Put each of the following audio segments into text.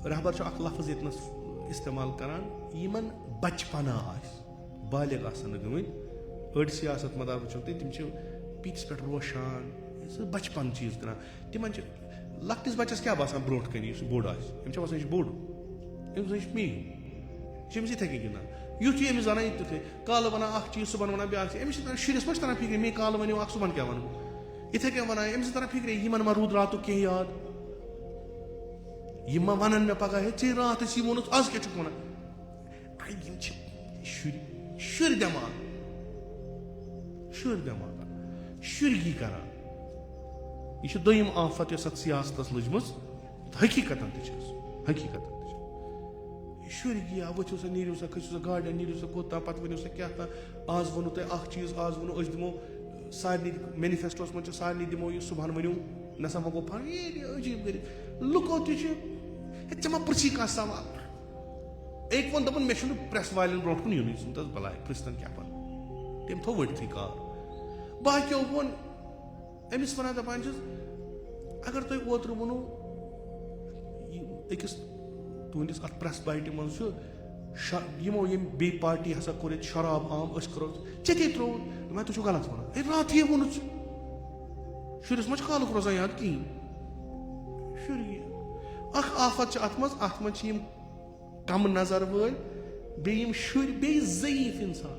रहबर छ अख लफ्ज इतनस इस्तेमाल करान यमन बचपना आस बालिग आसन गमित अड़ सियासत मदार वुचो तिम छ पीठस पे रोशान बचपन चीज कर तिमन लक्टिस बच्चस क्या बासान ब्रोट कन बोड़ आम बासान बोड़ अम्स मे अम्स इथे गिंदान युथ अमिस वन तुथे कल वन चीज सुबह वन ब्या अमिस शुरस मा तरह फिक्र मे कल वन सुबह क्या वन इथे क्या वन अमिस तरह फिक्र यमन मा रूद रात कह याद यम वन मे पगह हे चे रात वोन आज क्या वन शुर दिमाग शुरगी कर यह दोयम आफत यस सियासत लजम हकीकत हकीकत शुरगी वथो सा नीरियो सा खसो सा गाड़िया नीरियो सा कोता पत वो सा क्या आज वो तुम चीज आज वो दिमो सारे मैनिफेस्टोस मज सारे दिमो यह सुबह वनो नसा वो गो फन अजीब कर लुको ते मा पृछी कह सवाल एक वो दपन मे प्रेस वाले ब्रो कुन यून दस बलाय पृस्तन क्या पन तम थो वर्थी कार बाकियों वो अमिस वन दपान अगर तुम ओत्र वो अकिस तुंदिस अत प्रेस बाइट मो यमो यम बे पार्टी हसा कोर शराब आम करो चे त्रो मैं तुम गलत वन रात ये वो शुरस मा काल रोजान याद कहें शुर अख आफत अत मज कम नजर वल बेम शुर बे ज़ईफ इंसान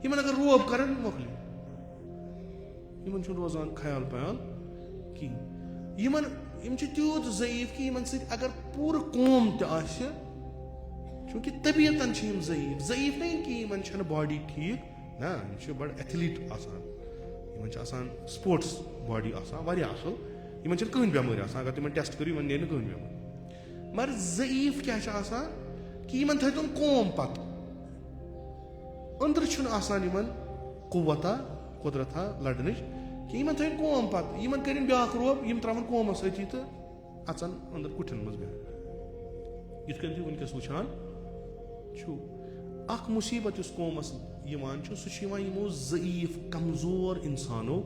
इन अगर रोब कर मोकल इन रोजान ख्याल प्याल कहें इन तूत ज़ईफ कि इन अगर पूर कौम चूंकि तबीयतन ज़ईफ नहीं कि इन बॉडी ठीक ना इन बड़ एथलीट आसान स्पोर्ट्स बॉडी आसान असल इन कहन बेमारी अगर तुम टेस्ट करो इन ने कहन बेमारी मगर ज़ईफ क्या कि इन थन कौम पत अंदर कुव्वता कुदरता लड़न कि इन थन कौम पत इन कर ब्या रोब इन त्रावन कौम सती तो अचन अंदर कुठन मज बिहान इत तुम वनकस वुचान अख मुसीबत कौमस सह यमो ज़ईफ कमजोर इंसानो